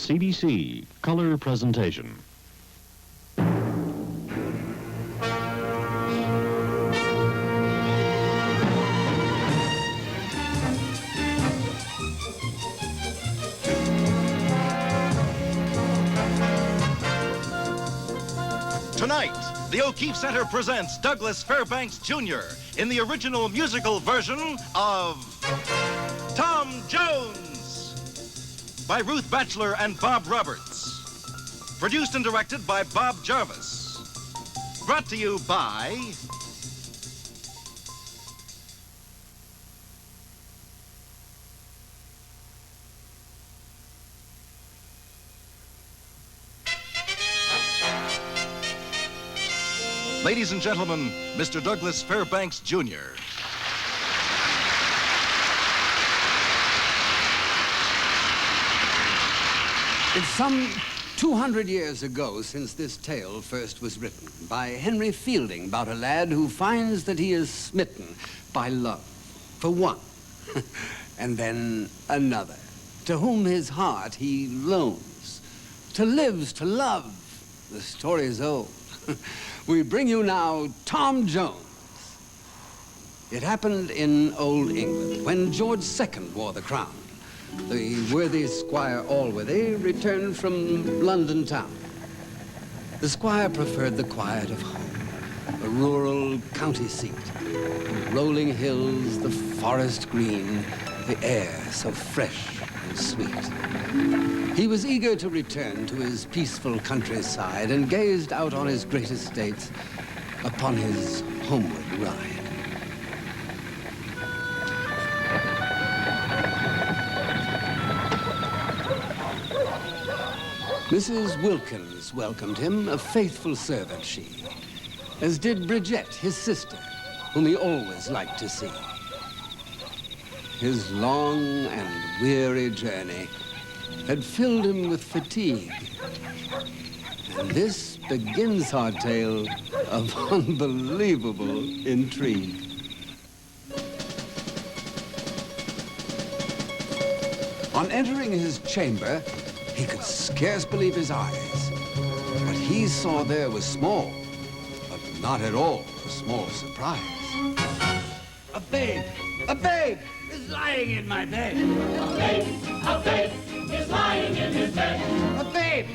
CBC color presentation. Tonight, the O'Keefe Center presents Douglas Fairbanks Jr. in the original musical version of Tom Jones by Ruth Batchelor and Bob Roberts. Produced and directed by Bob Jarvis. Brought to you by Ladies and gentlemen, Mr. Douglas Fairbanks Jr. It's some 200 years ago since this tale first was written by Henry Fielding about a lad who finds that he is smitten by love for one and then another, to whom his heart he loans, to lives, to love. The story's old. We bring you now Tom Jones. It happened in Old England when George II wore the crown. The worthy Squire Allworthy returned from London town. The squire preferred the quiet of home, a rural county seat, the rolling hills, the forest green, the air so fresh and sweet. He was eager to return to his peaceful countryside and gazed out on his great estates upon his homeward ride. Mrs. Wilkins welcomed him, a faithful servant she, as did Bridget, his sister, whom he always liked to see. His long and weary journey had filled him with fatigue. And this begins our tale of unbelievable intrigue. On entering his chamber, he could scarce believe his eyes. What he saw there was small, but not at all a small surprise. A babe! A babe is lying in my bed. A babe is lying in his bed. A babe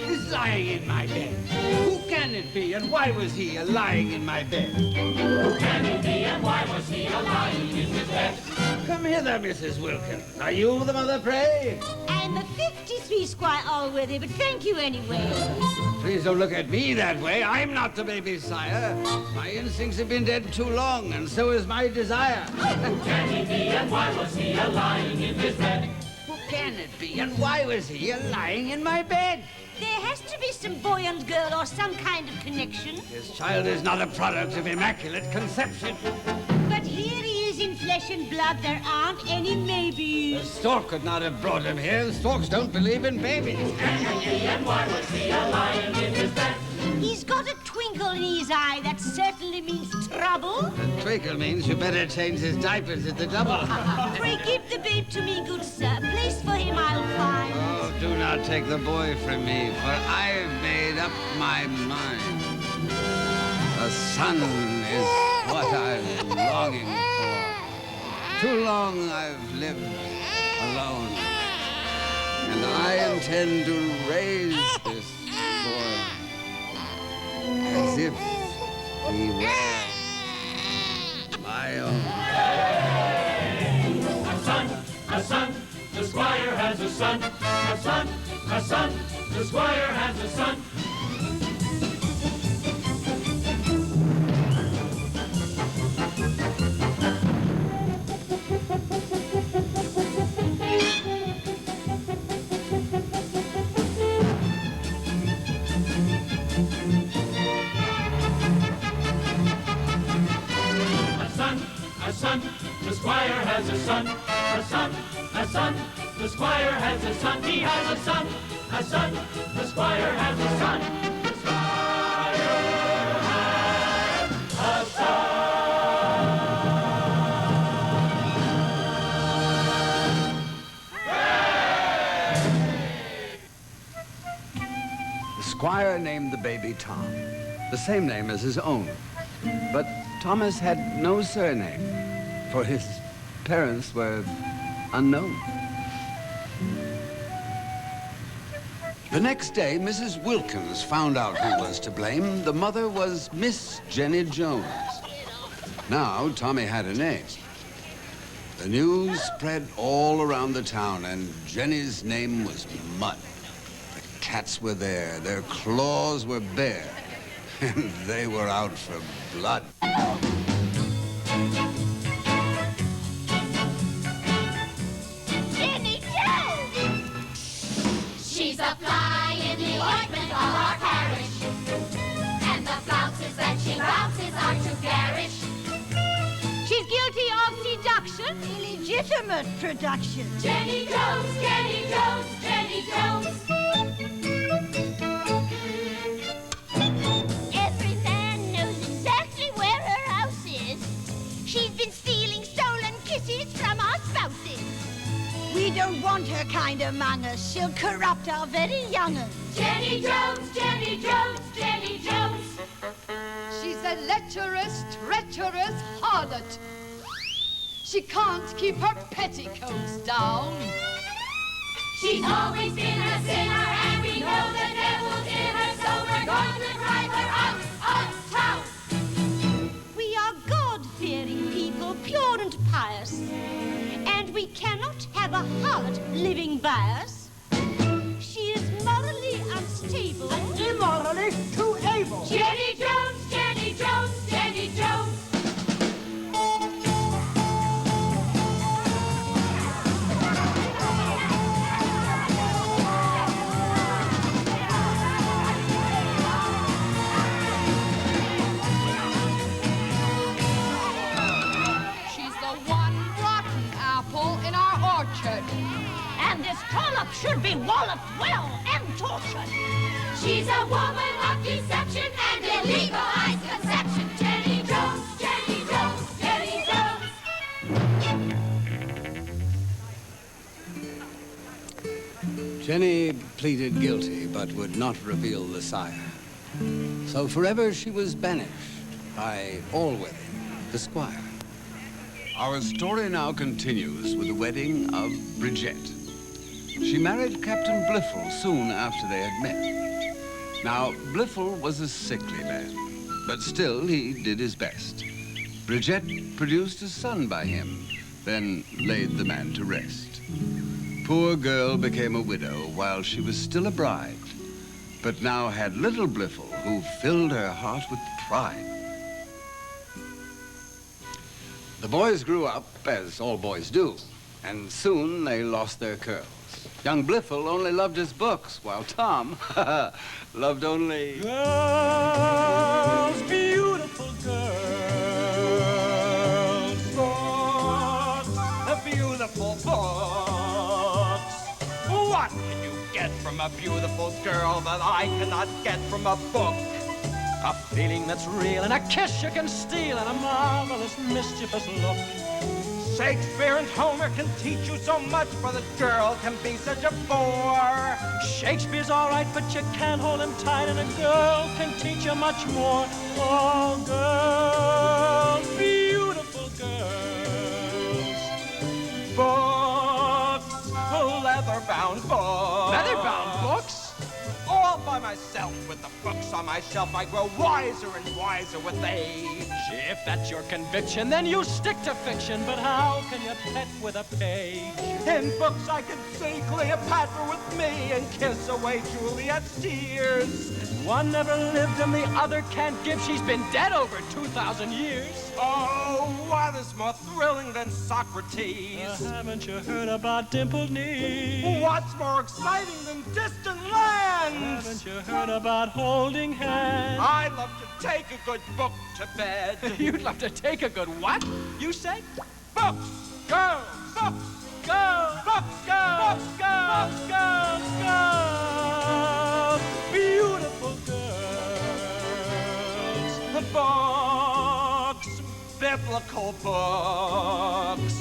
is lying in my bed. Who can it be, and why was he lying in my bed? Who can it be, and why was he lying in his bed? Come hither, Mrs. Wilkins. Are you the mother, pray? I'm a 53 Squire Allworthy, but thank you anyway. Please don't look at me that way. I'm not the baby's sire. My instincts have been dead too long, and so is my desire. Who can it be, and why was he lying in his bed? Who can it be, and why was he lying in my bed? There has to be some boy and girl or some kind of connection. This child is not a product of immaculate conception. But here he is in flesh and blood. There aren't any maybes. The stork could not have brought him here. The storks don't believe in babies. Can it be, and why was he lying in his bed? He's got a twinkle in his eye. That certainly means trouble. The twinkle means you better change his diapers at the double. Pray give the babe to me, good sir. Place for him I'll find. Oh, do not take the boy from me, for I've made up my mind. A son is what I'm longing for. Too long I've lived alone, and I intend to raise this boy as if he were my own. A son, the squire has a son. A son, the squire has a son. A son, the squire has a son. A son, the squire has a son. He has a son, the squire has a son. The squire has a son. The squire named the baby Tom, the same name as his own. But Thomas had no surname, for his parents were unknown. The next day, Mrs. Wilkins found out who was to blame. The mother was Miss Jenny Jones. Now, Tommy had a name. The news spread all around the town, and Jenny's name was Mud. The cats were there, their claws were bare, and they were out for blood. Jenny Jones! She's a fly in the ointment of our parish, and the flounces that she bounces are too garish. She's guilty of seduction, illegitimate production. Jenny Jones, Jenny Jones, Jenny Jones. Every man knows exactly where her house is. She's been stealing stolen kisses from our spouses. We don't want her kind among us. She'll corrupt our very young uns. Jenny Jones, Jenny Jones, Jenny Jones. She's a lecherous, treacherous harlot. She can't keep her petticoats down. She's always been a sinner, and we know the devil's in her, so we're going to drive her out of town. We are God-fearing people, pure and pious. And we cannot have a harlot living by us. She is morally unstable. And immorally too able. Jenny Jones, Jenny Jones, Jenny Jones. She's the one rotten apple in our orchard. And this trollop should be walloped well and tortured. She's a woman of deception and illegalized conception. Jenny Jones, Jenny Jones, Jenny Jones. Jenny pleaded guilty, but would not reveal the sire. So forever she was banished by Allworthy, the squire. Our story now continues with the wedding of Bridget. She married Captain Bliffle soon after they had met. Now, Bliffle was a sickly man, but still he did his best. Bridget produced a son by him, then laid the man to rest. Poor girl became a widow while she was still a bride, but now had little Bliffle, who filled her heart with pride. The boys grew up, as all boys do, and soon they lost their curls. Young Bliffle only loved his books, while Tom loved only... Girls, beautiful girls, books, the beautiful books. What can you get from a beautiful girl that I cannot get from a book? A feeling that's real and a kiss you can steal and a marvelous, mischievous look. Shakespeare and Homer can teach you so much, but a girl can be such a bore. Shakespeare's all right, but you can't hold him tight, and a girl can teach you much more. Oh, girls, beautiful girls. Books, leather-bound books. Leather-bound books? All by myself, with the books on my shelf, I grow wiser and wiser with age. If that's your conviction, then you stick to fiction. But how can you pet with a page? In books I can see Cleopatra with me and kiss away Juliet's tears. One never lived and the other can't give. She's been dead over 2,000 years. Oh, what is more thrilling than Socrates? Haven't you heard about dimpled knees? What's more exciting than distant lands? Haven't you heard about holding hands? I love to take a good book to bed. You'd love to take a good what? You said? Books, girls, books, girls, books, girls, books, girls, girls, girls, beautiful girls. Books, biblical books.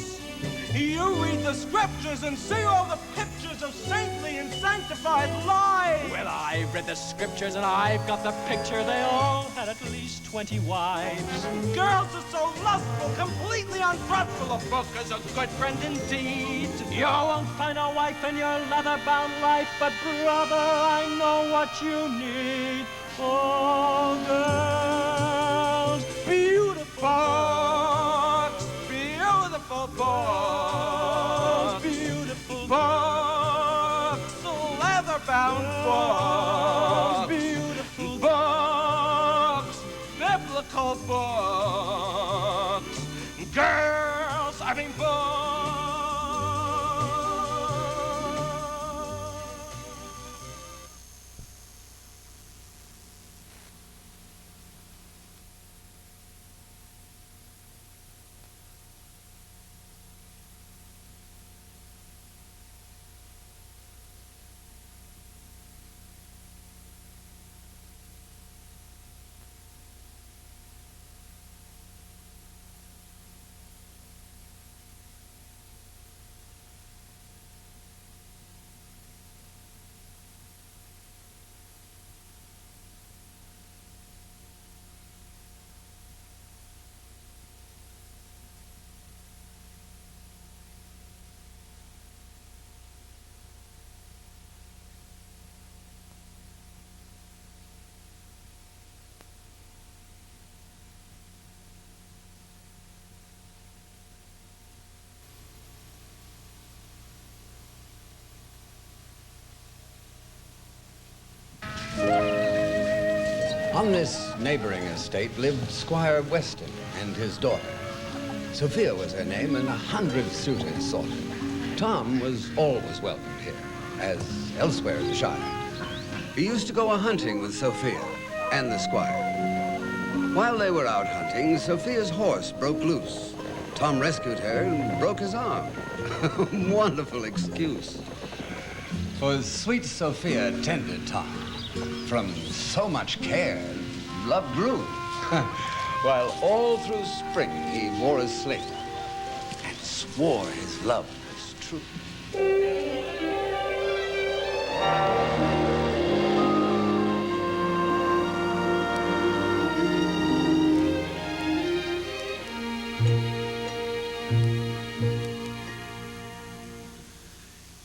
You read the scriptures and see all the pictures pictures of saintly and sanctified lives. Well, I've read the scriptures and I've got the picture. They all had at least 20 wives. Girls are so lustful, completely unfruitful. A book is a good friend indeed. You won't find a wife in your leather-bound life, but brother, I know what you need. Oh, girls, beautiful Books, beautiful books, beautiful books, leather-bound books, beautiful books, biblical books, girls, I mean books. On this neighboring estate lived Squire Weston and his daughter. Sophia was her name, and 100 suitors sought her. Tom was always welcomed here, as elsewhere in the Shire. He used to go a-hunting with Sophia and the squire. While they were out hunting, Sophia's horse broke loose. Tom rescued her and broke his arm. Wonderful excuse. For sweet Sophia tended Tom. From so much care, love grew. While all through spring he wore his sling and swore his love was true.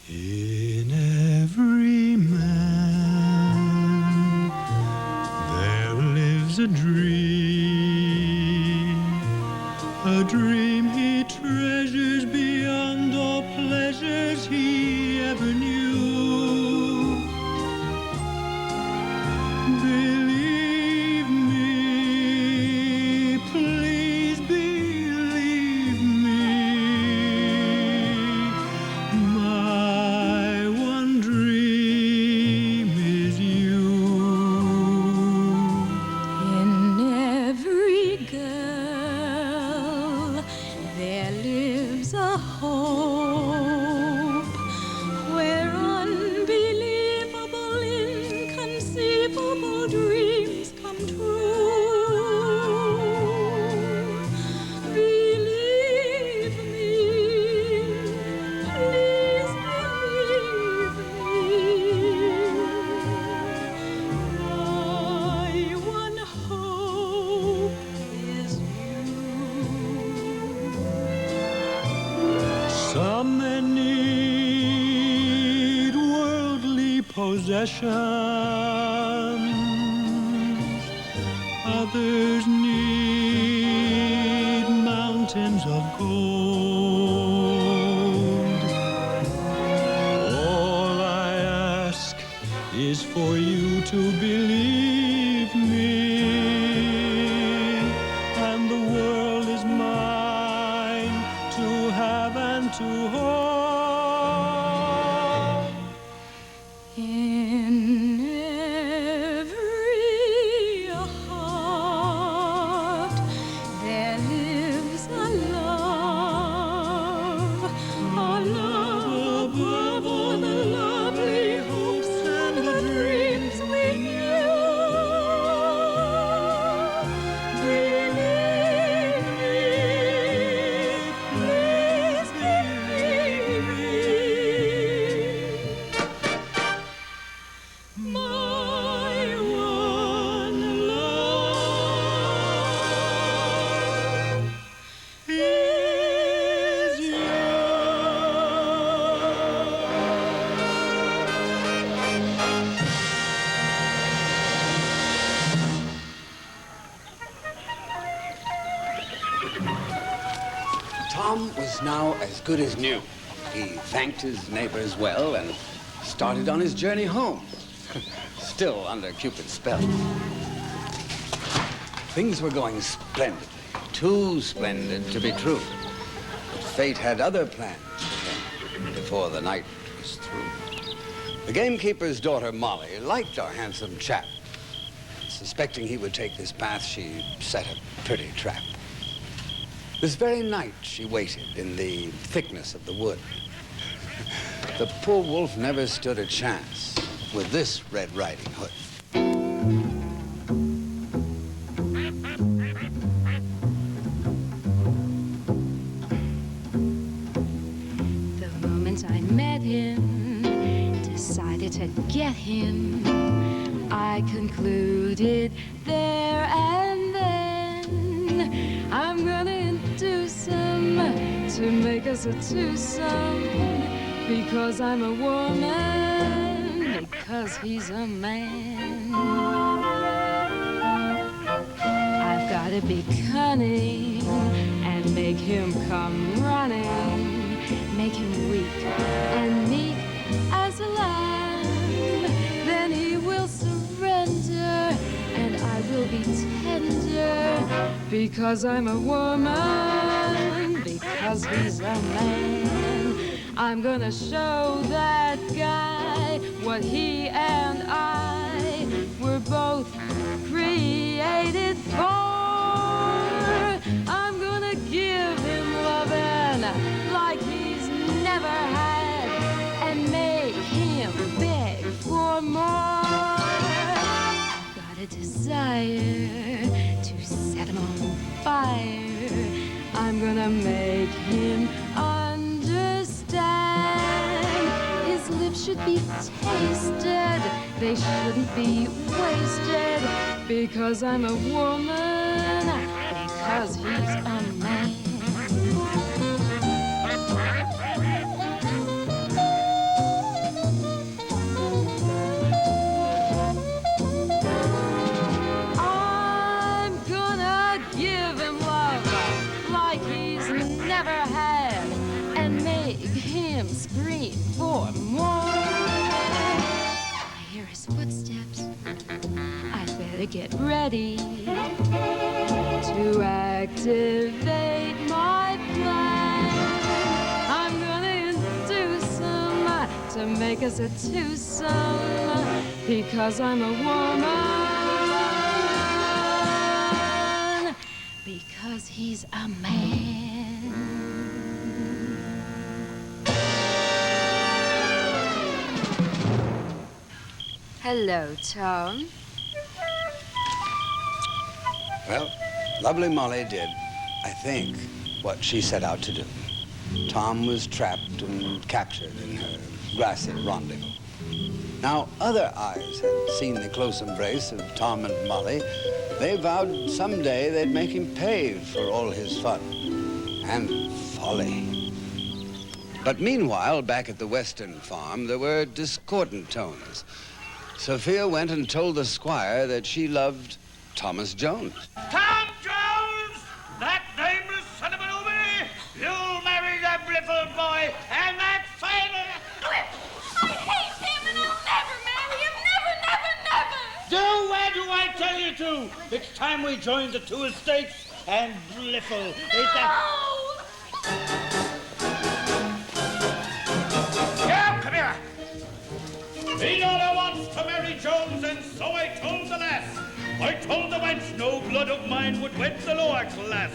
In every man there lives a dream he treasures beyond all pleasures he ever knew. Believe me, please believe me, my one dream is you. In every girl there lives a hope where unbelievable, inconceivable dreams come true. Believe me, please believe me. My one hope is Some men need worldly possessions, others need mountains of gold. All I ask is for you to believe me, and the world is mine to have and to hold. in every heart there lives a love above all the lovely hopes and the dreams we knew. Tom was now as good as new. He thanked his neighbors well and started on his journey home, still under Cupid's spell. Things were going splendidly, too splendid to be true. But fate had other plans for him before the night was through. The gamekeeper's daughter, Molly, liked our handsome chap. Suspecting he would take this path, she set a pretty trap. This very night, she waited in the thickness of the wood. The poor wolf never stood a chance with this Red Riding Hood. The moment I met him, decided to get him, I concluded there and then I'm gonna induce him to make us a twosome, because I'm a woman, because he's a man. I've gotta be cunning and make him come running, make him weak and meek as a lamb. Then he will surrender and I will be tender, because I'm a woman, because he's a man. I'm gonna show that guy what he and I were both created for. I'm gonna give him lovin' like he's never had and make him beg for more. Got a desire to set him on fire. I'm gonna make him understand. His lips should be tasted, they shouldn't be wasted, because I'm a woman, because he's a man. I'm gonna give him love like he's never had and make him scream for more. I hear his footsteps, I better get ready to activate my plan. I'm gonna induce him to make us a twosome, because I'm a woman, because he's a man. Hello, Tom. Well, lovely Molly did, I think, what she set out to do. Tom was trapped and captured in her grassy rendezvous. Now, other eyes had seen the close embrace of Tom and Molly. They vowed someday they'd make him pay for all his fun and folly. But meanwhile, back at the Western farm, there were discordant tones. Sophia went and told the squire that she loved Thomas Jones. Tom Jones! That nameless son of an oobie! You'll marry that little boy, and that final... I hate him and I'll never marry him. Never, never, never! Do where do I tell you to? It's time we joined the two estates and Bliffle. Yeah, come here! Me daughter wants to marry Jones, and so I told the lass. I told the wench no blood of mine would wed the lower class.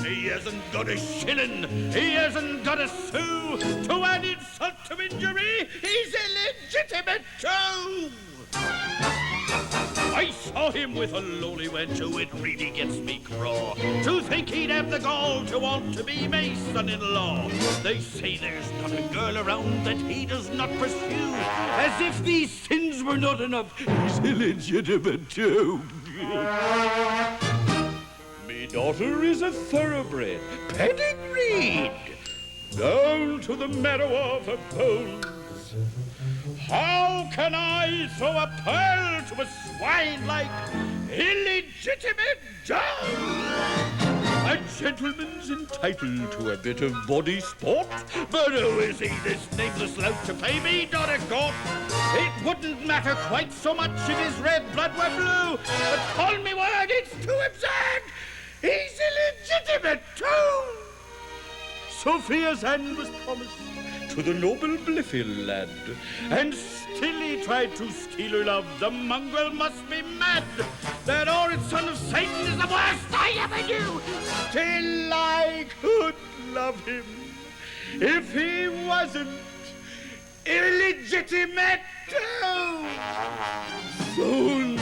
He hasn't got a shilling, he hasn't got a sou. To add insult to injury, he's illegitimate too. I saw him with a lowly wench, oh, it really gets me craw. To think he'd have the gall to want to be my son-in-law. They say there's not a girl around that he does not pursue. As if these sins were not enough, he's illegitimate too. Me daughter is a thoroughbred, pedigreed, down to the marrow of her bones. How can I throw a pearl to a swine like illegitimate Jones? A gentleman's entitled to a bit of body sport, but who is he, this nameless lout, to pay me not a court? It wouldn't matter quite so much if his red blood were blue, but call me word, it's too absurd! He's illegitimate, too! Sophia's hand was promised to the noble Blifil lad, and still he tried to steal her love. The mongrel must be mad. That horrid son of Satan is the worst I ever knew. Still I could love him if he wasn't illegitimate too. Soon.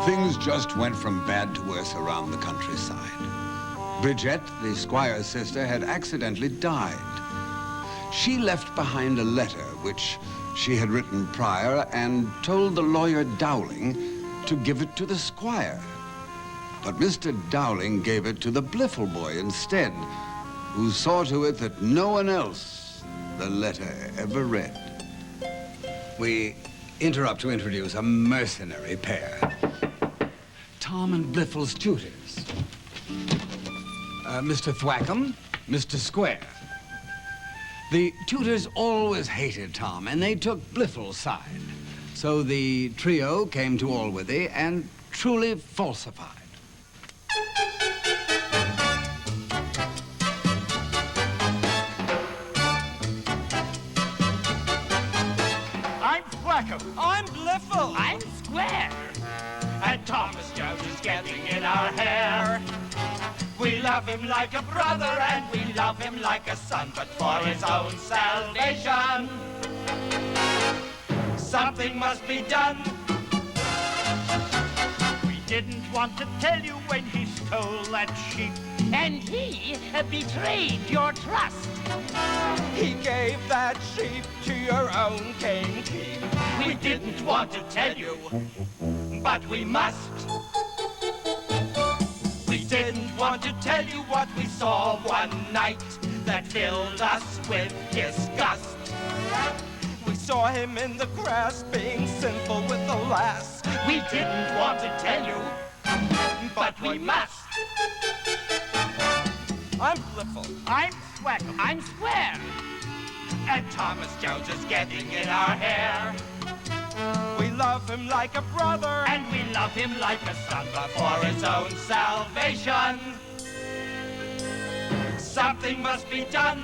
Things just went from bad to worse around the countryside. Bridget, the squire's sister, had accidentally died. She left behind a letter which she had written prior and told the lawyer Dowling to give it to the squire. But Mr. Dowling gave it to the Bliffle boy instead, who saw to it that no one else the letter ever read. We interrupt to introduce a mercenary pair. Tom and Bliffle's tutors. Mr. Thwackum, Mr. Square. The tutors always hated Tom, and they took Bliffle's side. So the trio came to Allworthy and truly falsified. I'm Thwackum. I'm Bliffle. I'm Square. And Thomas Jones is getting in our hair. We love him like a brother and we love him like a son, but for his own salvation, something must be done. We didn't want to tell you when he stole that sheep, and he betrayed your trust. He gave that sheep to your own gamekeep. We didn't want to tell you, but we must. We didn't want to tell you what we saw one night that filled us with disgust. We saw him in the grass being sinful with the lass. We didn't want to tell you, but we must. I'm Bliffle. I'm Thwackum. I'm Square. And Thomas Jones is getting in our hair. We love him like a brother, and we love him like a son, but for his own salvation, something must be done.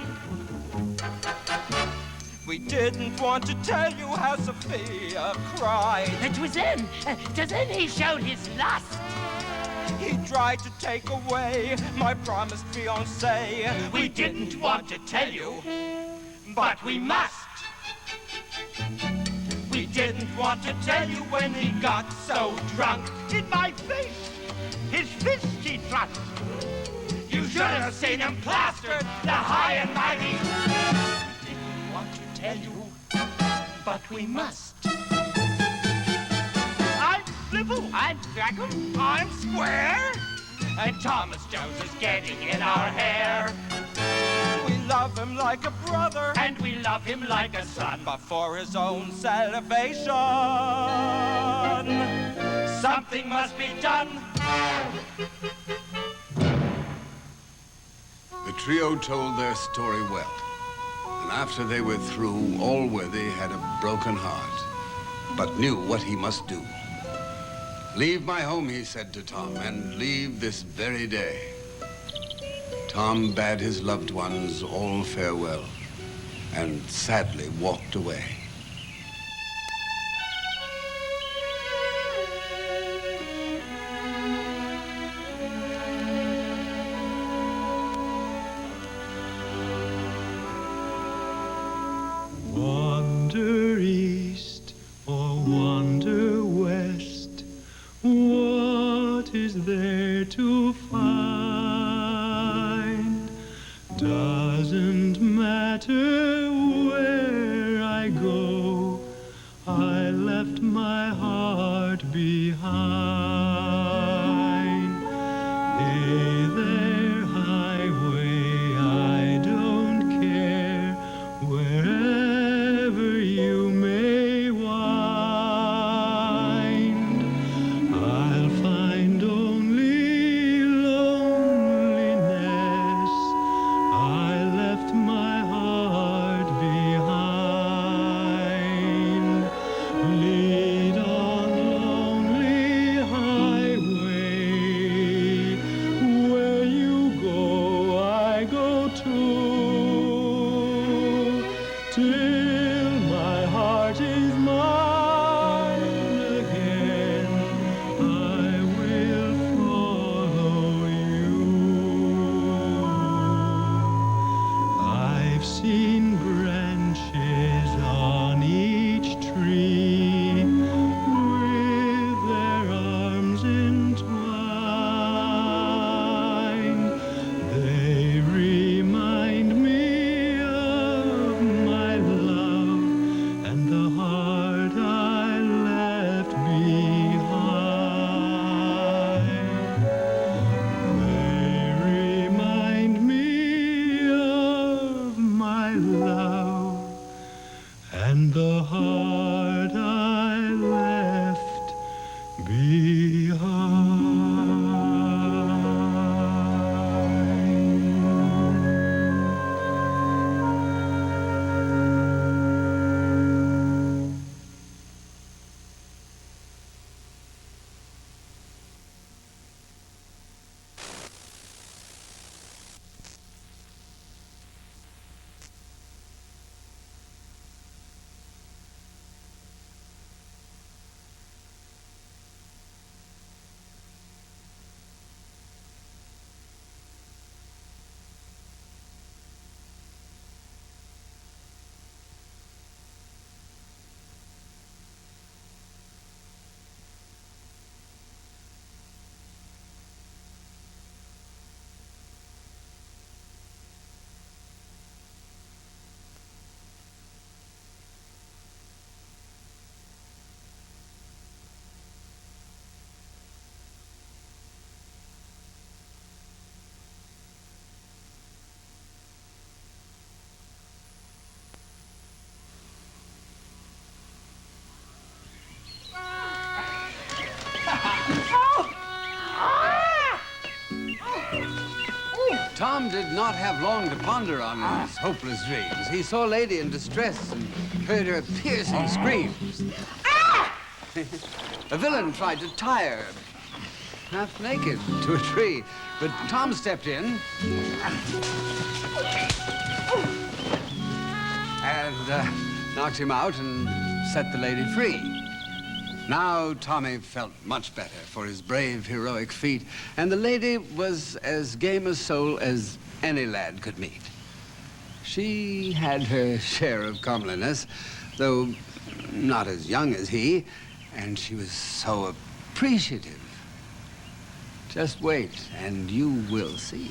We didn't want to tell you how Sophia cried. Twas then he showed his lust. He tried to take away my promised fiancée. We didn't want to tell you, but we must. We didn't want to tell you when he got so drunk. In my face, his fist he thrust. You should have seen him plastered, the high and mighty. We didn't want to tell you, but we must. I'm Bliffle. I'm Thwackum. I'm Square. And Thomas Jones is getting in our hair. We love him like a brother, and we love him like a son, but for his own salvation, something must be done. The trio told their story well, and after they were through, Allworthy had a broken heart. but knew what he must do. "Leave my home," he said to Tom, "and leave this very day." Tom bade his loved ones all farewell and sadly walked away. Wander east or wander west, what is there to find? Doesn't matter where I go, I left my heart behind. Hey there, highway, I don't care wherever you may wind. I'll find only loneliness. I left my heart behind. Lead on, lonely highway. Where you go, I go too. Till my heart is mine again, I will follow you. I've seen branches on each tree with their arms entwined. They remind me of my love and the heart I left behind. They remind me of my love and the heart I left behind. Tom did not have long to ponder on his hopeless dreams. He saw a lady in distress and heard her piercing screams. A villain tried to tie her, half naked, to a tree, but Tom stepped in and knocked him out and set the lady free. Now Tommy felt much better for his brave, heroic feat, and the lady was as game a soul as any lad could meet. She had her share of comeliness, though not as young as he, and she was so appreciative. Just wait, and you will see.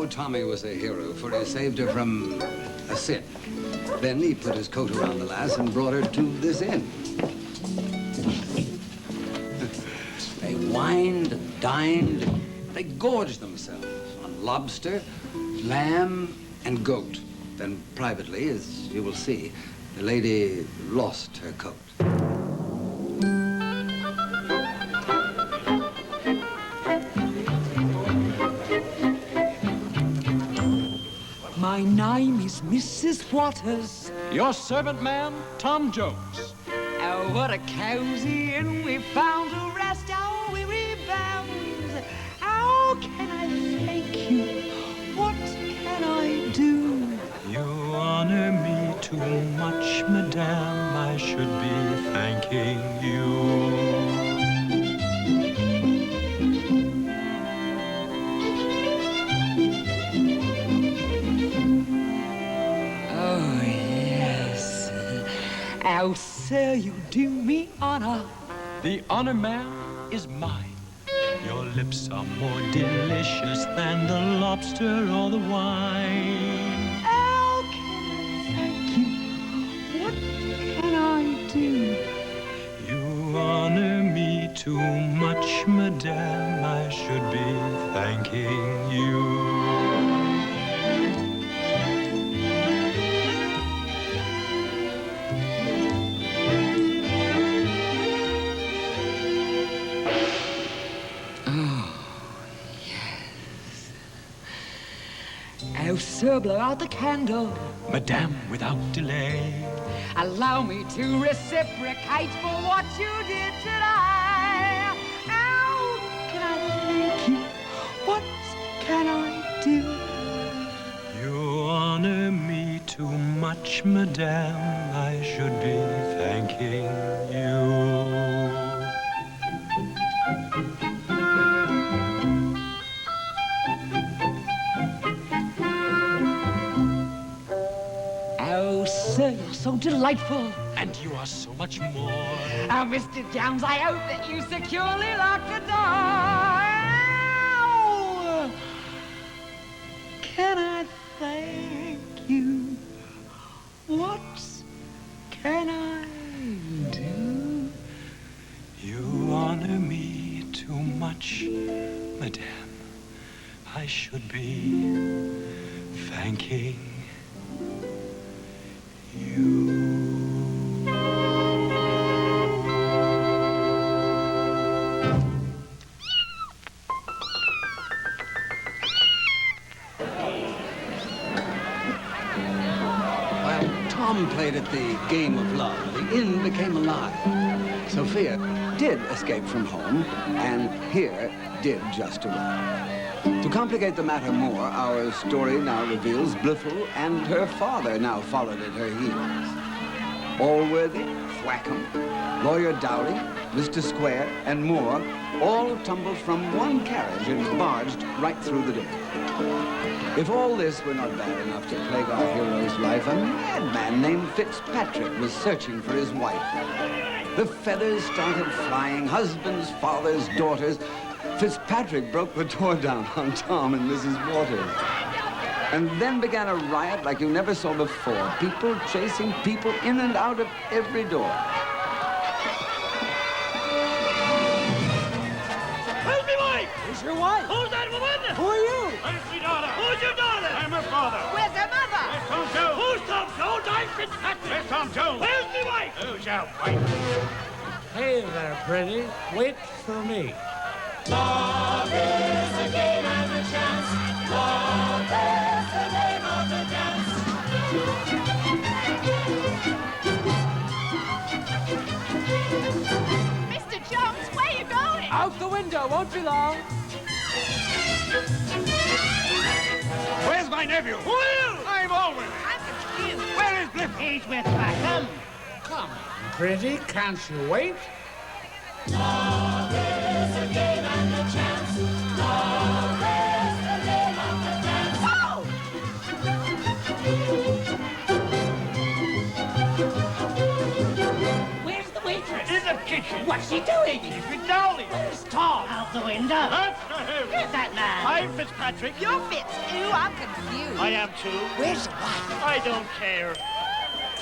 know Tommy was a hero, for he saved her from a sin. Then he put his coat around the lass and brought her to this inn. They wined and dined, and they gorged themselves on lobster, lamb, and goat. Then privately, as you will see, the lady lost her coat. My name is Mrs. Waters. Your servant, ma'am, Tom Jones. Oh, what a cozy inn we found to rest our weary bones. How can I thank you? What can I do? You honor me too much, madame. I should be thanking you. Oh, yes. Oh, sir, you do me honor. The honor, ma'am, is mine. Your lips are more delicious than the lobster or the wine. How can I thank you? What can I do? You honor me too much, madame. I should be thanking you. Oh, sir, blow out the candle. Madame, without delay. Allow me to reciprocate for what you did today. How can I thank you? What can I do? You honor me too much, madame. I should be thanking you. Oh, sir, you're so delightful. And you are so much more. Oh, Mr. Jones, I hope that you securely lock the door. Oh, can I thank you? What can I do? You honor me too much, madame. I should be thanking you. While Tom played at the game of love, the inn became alive. Sophia did escape from home, and here did just arrive. To complicate the matter more, our story now reveals Bliffle and her father now followed at her heels. Allworthy, Thwackum, Lawyer Dowdy, Mr. Square, and more all tumbled from one carriage and barged right through the door. If all this were not bad enough to plague our hero's life, a madman named Fitzpatrick was searching for his wife. The feathers started flying, husbands, fathers, daughters. Fitzpatrick broke the door down on Tom and Mrs. Waters. And then began a riot like you never saw before. People chasing people in and out of every door. Where's my wife? Who's your wife? Who's that woman? Who are you? I'm my daughter. Who's your daughter? I'm her father. Where's her mother? Where's Tom Jones? Who's Tom Jones? I'm Fitzpatrick. Where's Tom Jones? Where's my wife? Who's your wife? Hey there, pretty. Wait for me. Love is a game and a chance. Love is the name of the dance. Mr. Jones, where are you going? Out the window, won't be long. Where's my nephew? Who are you? I'm Allworthy. I'm confused. Where is Bliff? He's with Thwackum. Come on, pretty. Can't you wait? Love is a game and a chance. Love is the name of the dance. Oh! Where's the waitress? In the kitchen. What's she doing? She's with Dowling. It's Tom. Out the window. That's for him. Who's that man? I'm Fitzpatrick. You're Fitz. Ooh, I'm confused. I am too. Where's your wife? I don't care.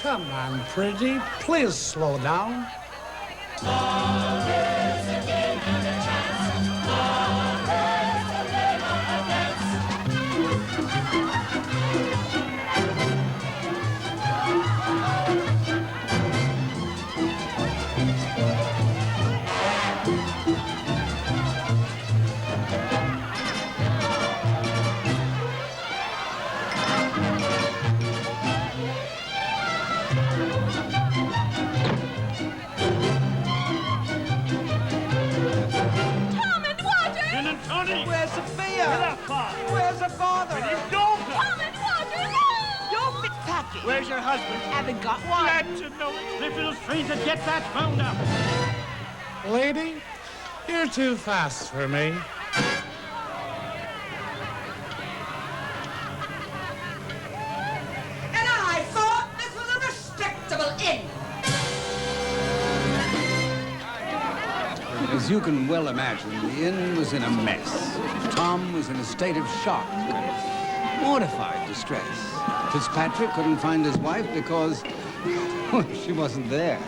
Come on, pretty. Please slow down. Tom and Roger! Jen and Tony. Where's Sophia? With her father. Where's her father? With his daughter. Tom and Roger, no! You're Fitzpatrick. Where's your husband? Haven't got one. Glad to know it. Slip little streams and get that found out. Lady, you're too fast for me. And I thought this was a respectable inn. As you can well imagine, the inn was in a mess. Tom was in a state of shock and mortified distress. Fitzpatrick couldn't find his wife because, well, she wasn't there.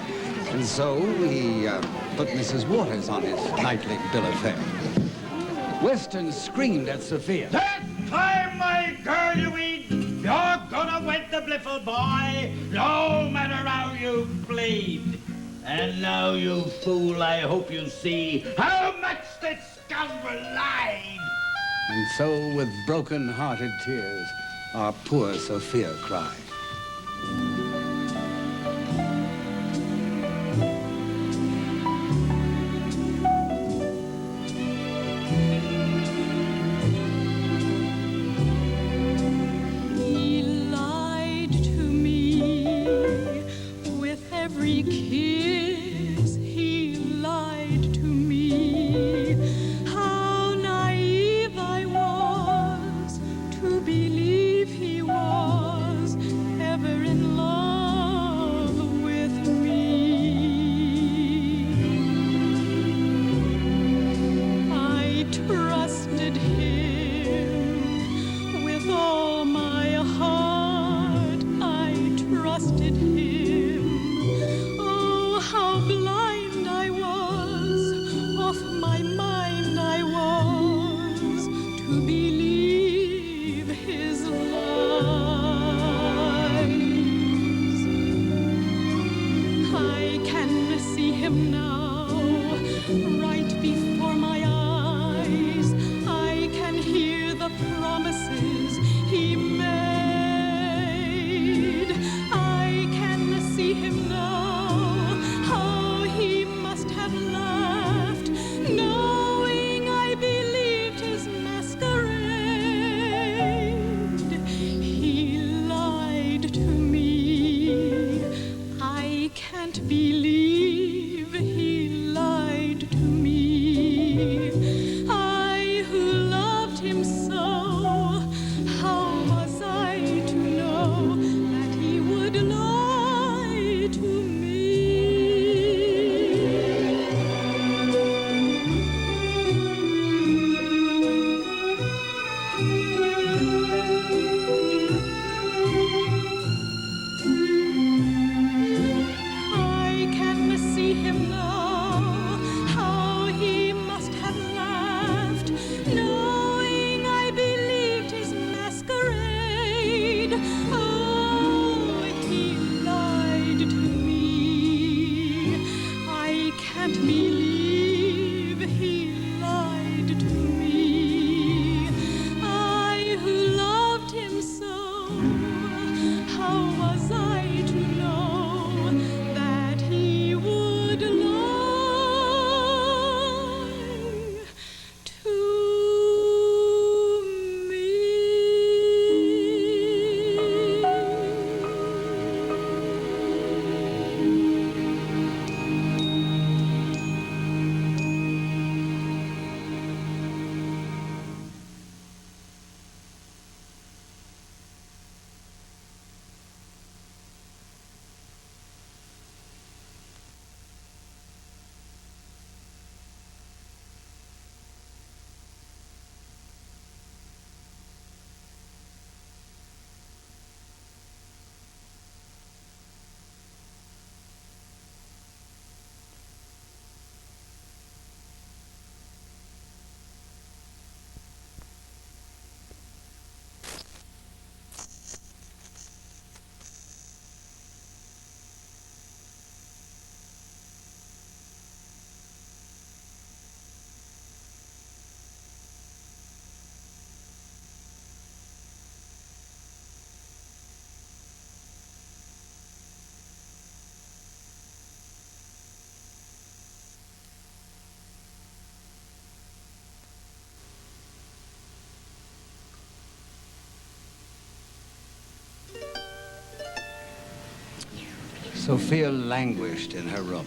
And so he put Mrs. Waters on his nightly bill of fare. Weston screamed at Sophia. That time, my girl, you eat, you're gonna wed the bliffle boy, no matter how you bleed. And now, you fool, I hope you see how much this scoundrel lied. And so, with broken-hearted tears, our poor Sophia cried. He lied to me with every kiss. He lied to me. How naive I was to believe he was Sophia languished in her room,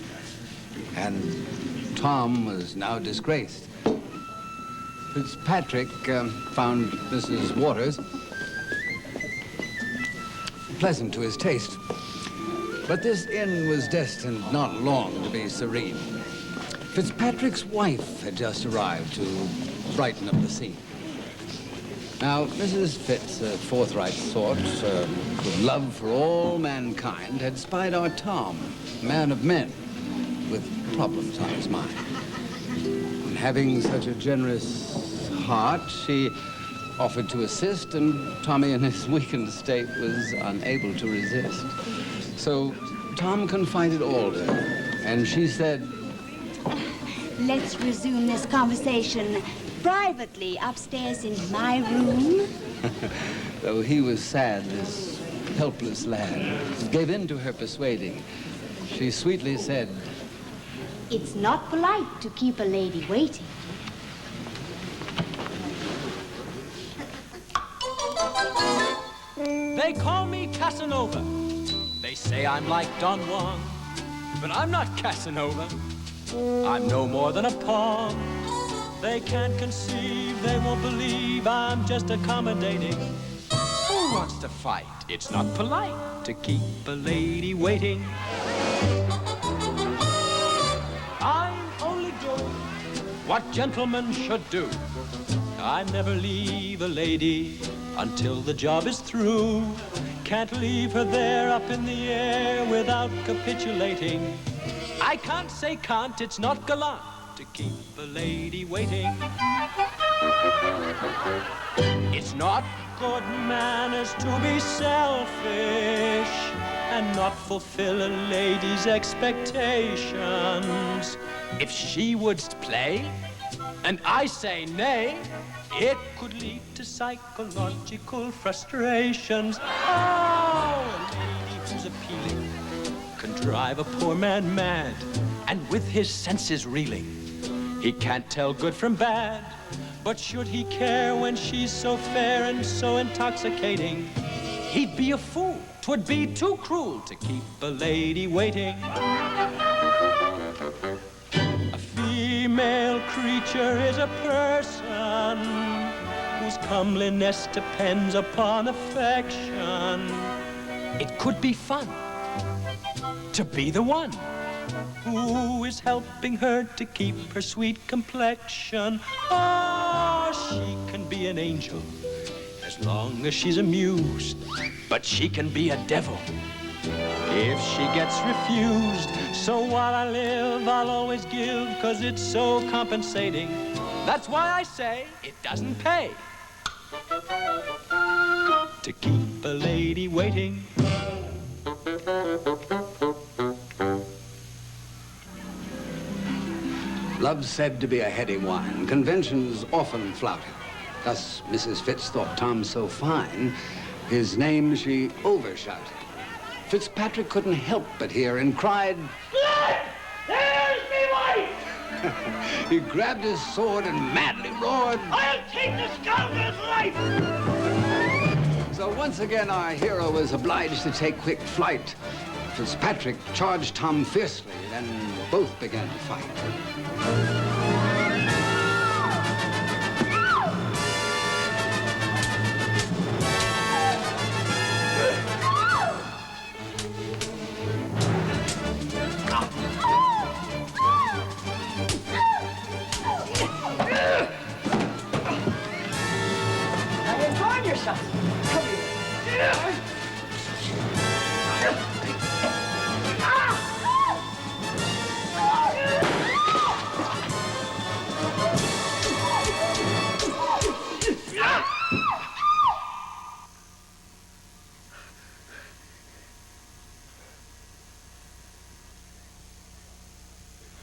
and Tom was now disgraced. Fitzpatrick found Mrs. Waters pleasant to his taste. But this inn was destined not long to be serene. Fitzpatrick's wife had just arrived to brighten up the scene. Now, Mrs. Fitz, a forthright sort, with love for all mankind, had spied our Tom, man of men, with problems on his mind. And having such a generous heart, she offered to assist, and Tommy, in his weakened state, was unable to resist. So Tom confided all to her, and she said, Let's resume this conversation privately upstairs in my room. Though he was sad, this helpless lad gave in to her persuading. She sweetly said, It's not polite to keep a lady waiting. They call me Casanova. They say I'm like Don Juan, but I'm not Casanova. I'm no more than a pawn. They can't conceive, they won't believe I'm just accommodating. Who wants to fight? It's not polite to keep a lady waiting. I'm only doing what gentlemen should do. I never leave a lady until the job is through. Can't leave her there up in the air without capitulating. I can't say can't, it's not gallant to keep a lady waiting. It's not good manners to be selfish and not fulfill a lady's expectations. If she would play and I say nay, it could lead to psychological frustrations. Oh, a lady who's appealing can drive a poor man mad, and with his senses reeling, he can't tell good from bad. But should he care when she's so fair and so intoxicating? He'd be a fool. 'Twould be too cruel to keep a lady waiting. A female creature is a person whose comeliness depends upon affection. It could be fun to be the one who is helping her to keep her sweet complexion. Oh, she can be an angel as long as she's amused, but she can be a devil if she gets refused. So while I live, I'll always give, 'cause it's so compensating. That's why I say it doesn't pay to keep a lady waiting. Love's said to be a heady wine. Conventions often flout it. Thus, Mrs. Fitz thought Tom so fine, his name she overshouted. Fitzpatrick couldn't help but hear and cried, Blood! There's me wife! He grabbed his sword and madly roared, I'll take the scoundrel's life! So once again, our hero was obliged to take quick flight. Fitzpatrick charged Tom fiercely, and both began to fight. Now you're enjoying yourself. Come here.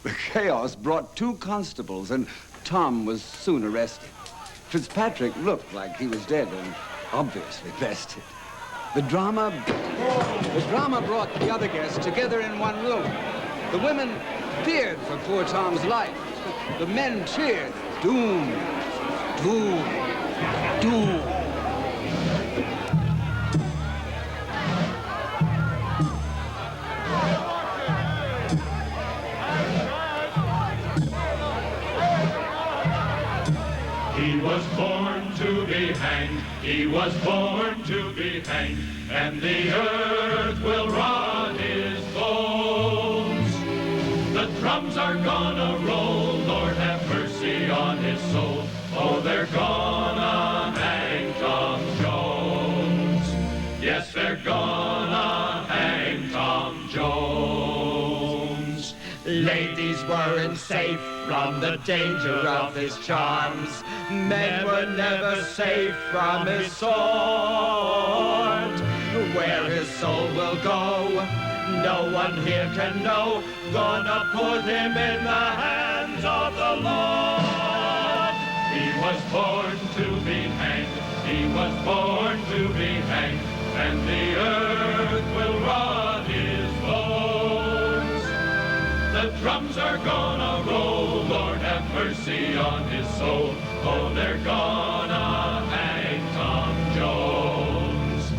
The chaos brought 2 constables, and Tom was soon arrested. Fitzpatrick looked like he was dead and obviously vested. The drama brought the other guests together in one room. The women feared for poor Tom's life. The men cheered, doom, doom, doom. He was born to be hanged. He was born to be hanged. And the earth will rot his bones. The drums are gonna roll. Lord have mercy on his soul. Oh, they're gonna hang Tom Jones. Yes, they're gonna hang Tom Jones. Ladies weren't safe from the danger of his charms. Men were never safe from his sword. Where his soul will go, no one here can know. Gonna put him in the hands of the Lord. He was born to be hanged. He was born to be hanged. And the earth will rot his bones. The drums are gonna roll. Lord have mercy on his soul. Oh, they're gonna hang Tom Jones.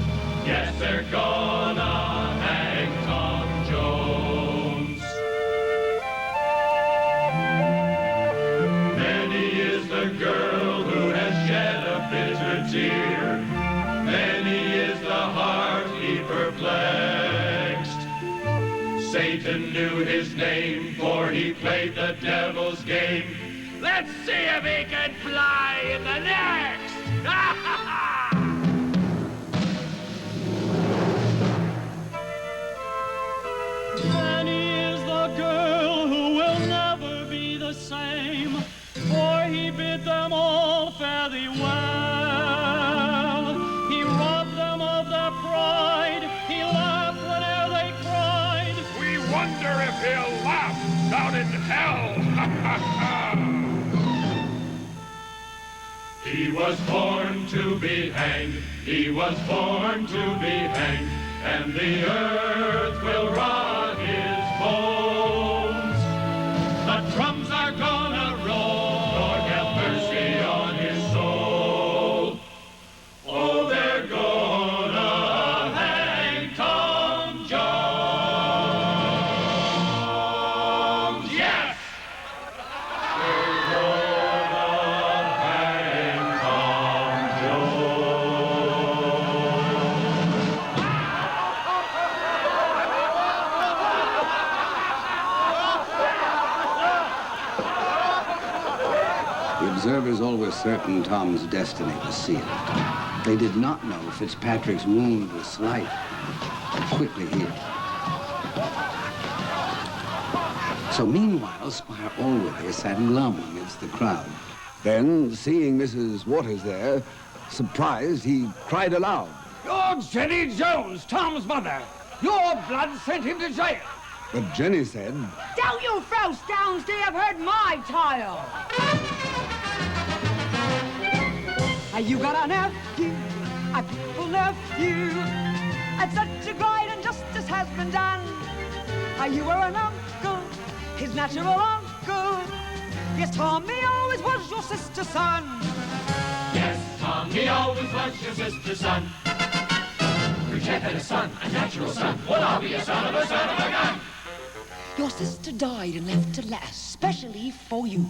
Yes, they're gonna hang Tom Jones. Many is the girl who has shed a bitter tear. Many is the heart he perplexed. Satan knew his name, for he played the devil's game. Let's see if he can fly in the next! Fanny is the girl who will never be the same, for he bid them all fare thee well. He robbed them of their pride, he laughed whene'er they cried. We wonder if he'll laugh down in hell. He was born to be hanged. He was born to be hanged. And the earth will rot his bones. The drums are gonna roll. Lord have mercy on his soul. Oh, they're gonna hang Tom Jones. Yes! They're gonna hang Tom The observers all were certain Tom's destiny was sealed. They did not know Fitzpatrick's wound was slight, but quickly healed. So meanwhile, Squire Allworthy sat glum amidst the crowd. Then, seeing Mrs. Waters there, surprised, he cried aloud, You're Jenny Jones, Tom's mother. Your blood sent him to jail. But Jenny said, Don't you throw stones till you've heard my tale. You got a nephew, a beautiful nephew, and such a great injustice has been done. You were an uncle, his natural uncle. Yes, Tommy always was your sister's son. Yes, Tommy always was your sister's son. Bridget had a son, a natural son. Well, I'll be a son of a gun. Your sister died and left a letter specially for you.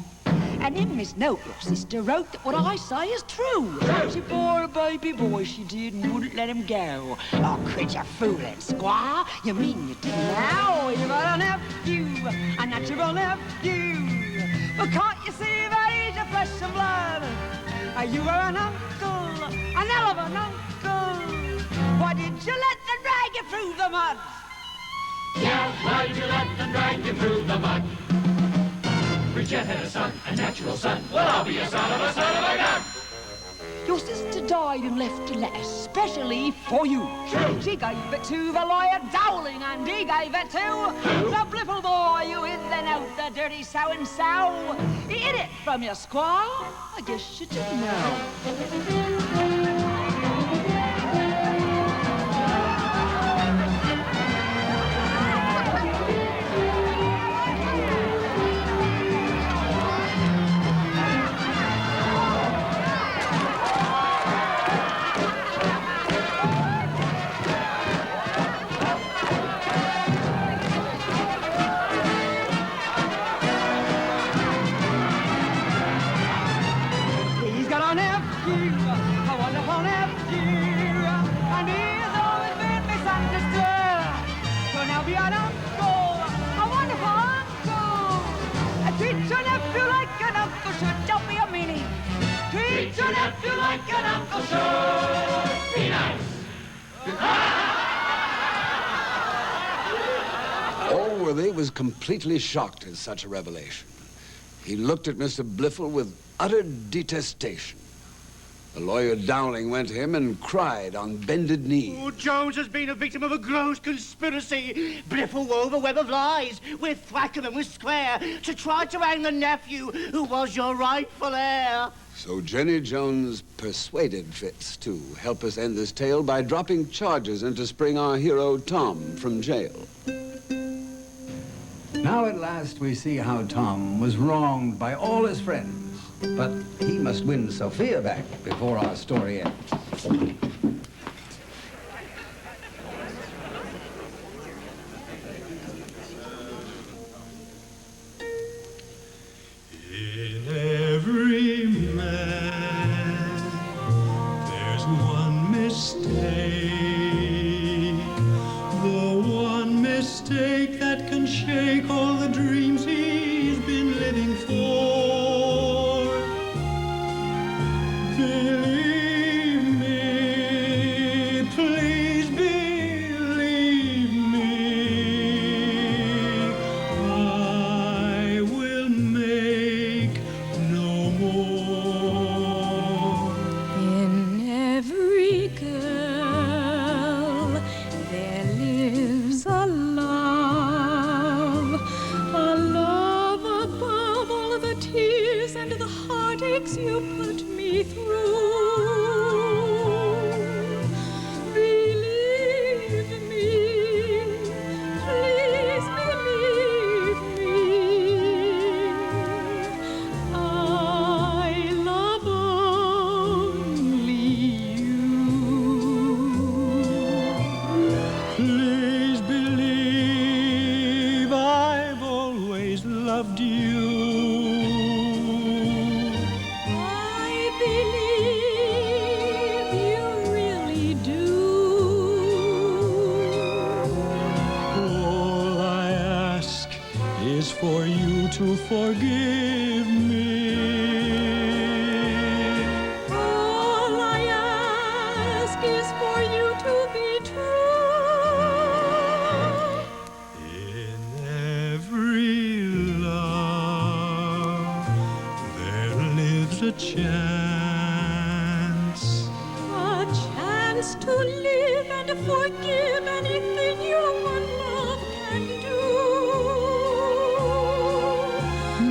And in this note, your sister wrote that what I say is true. She bore a baby boy, she did, and wouldn't let him go. Oh, quit your fooling, Squire. You mean you did now? You got a nephew, a natural nephew. But can't you see that he's your flesh and blood? You were an uncle, an hell of an uncle. Why did you let them drag you through the mud? Yeah, why'd you let them drag you through the mud? Bridget had a son, a natural son. Well, I'll be a son of a gun. Your sister died and left a letter specially for you. True. She gave it to the lawyer Dowling, and he gave it to Who? the blipple boy who hid the note, the dirty so-and-so. He hid it from you, Squire. I guess you didn't know. like an uncle should. Be nice. Allworthy was completely shocked at such a revelation. He looked at Mr. Bliffle with utter detestation. The lawyer Dowling went to him and cried on bended knee. Oh, Jones has been a victim of a gross conspiracy. Bliffle wove a web of lies with Thwackum and with Square to try to hang the nephew who was your rightful heir. So Jenny Jones persuaded Fitz to help us end this tale by dropping charges and to spring our hero Tom from jail. Now at last we see how Tom was wronged by all his friends. But he must win Sophia back before our story ends. In every man, there's one mistake. The one mistake that can shake all the dreams he's been living for. Believe me, please believe me, I will make no more. In every girl there lives a love above all the tears and the heartaches you put me through. Believe me, please believe me, I love only you. Please believe I've always loved you. I believe you really do. All I ask is for you to forgive me. All I ask is for you to be true. In every love there lives a chance. A chance to live and forgive anything human love can do.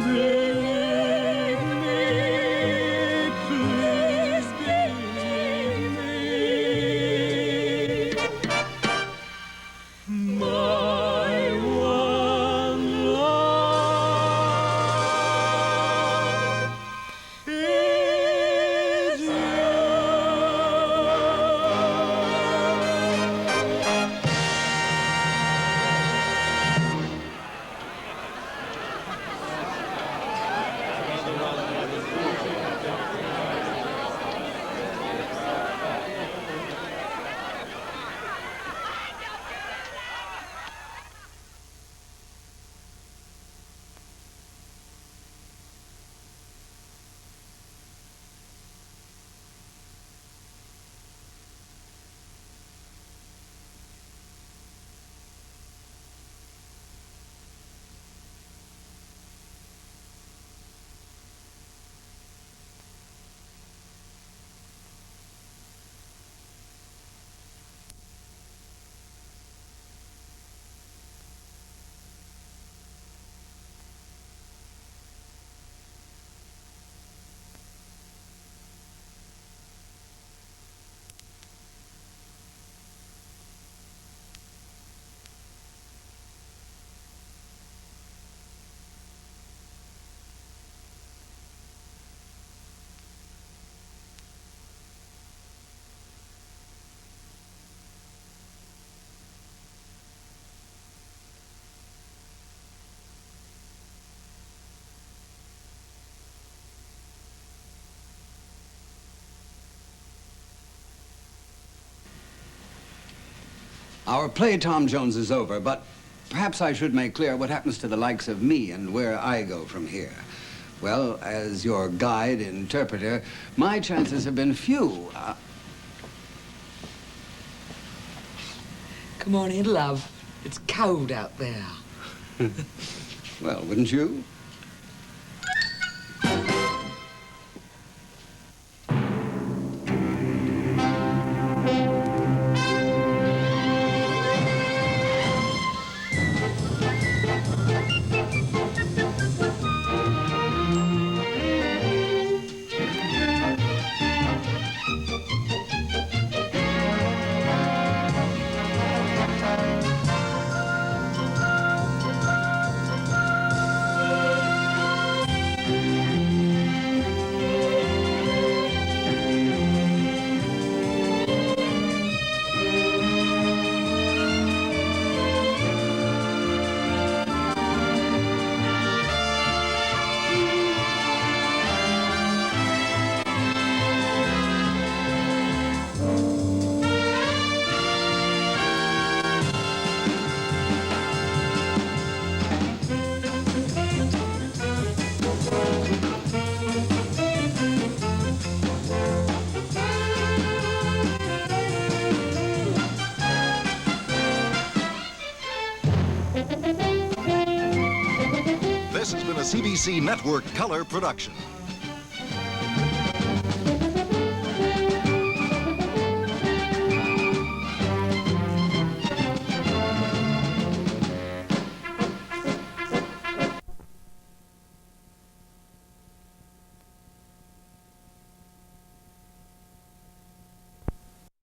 Believe me, please believe me. My one love is you. Our play, Tom Jones, is over, but perhaps I should make clear what happens to the likes of me and where I go from here. Well, as your guide, interpreter, my chances have been few. Come on in, love. It's cold out there. Well, wouldn't you? This has been a CBC Network Color production.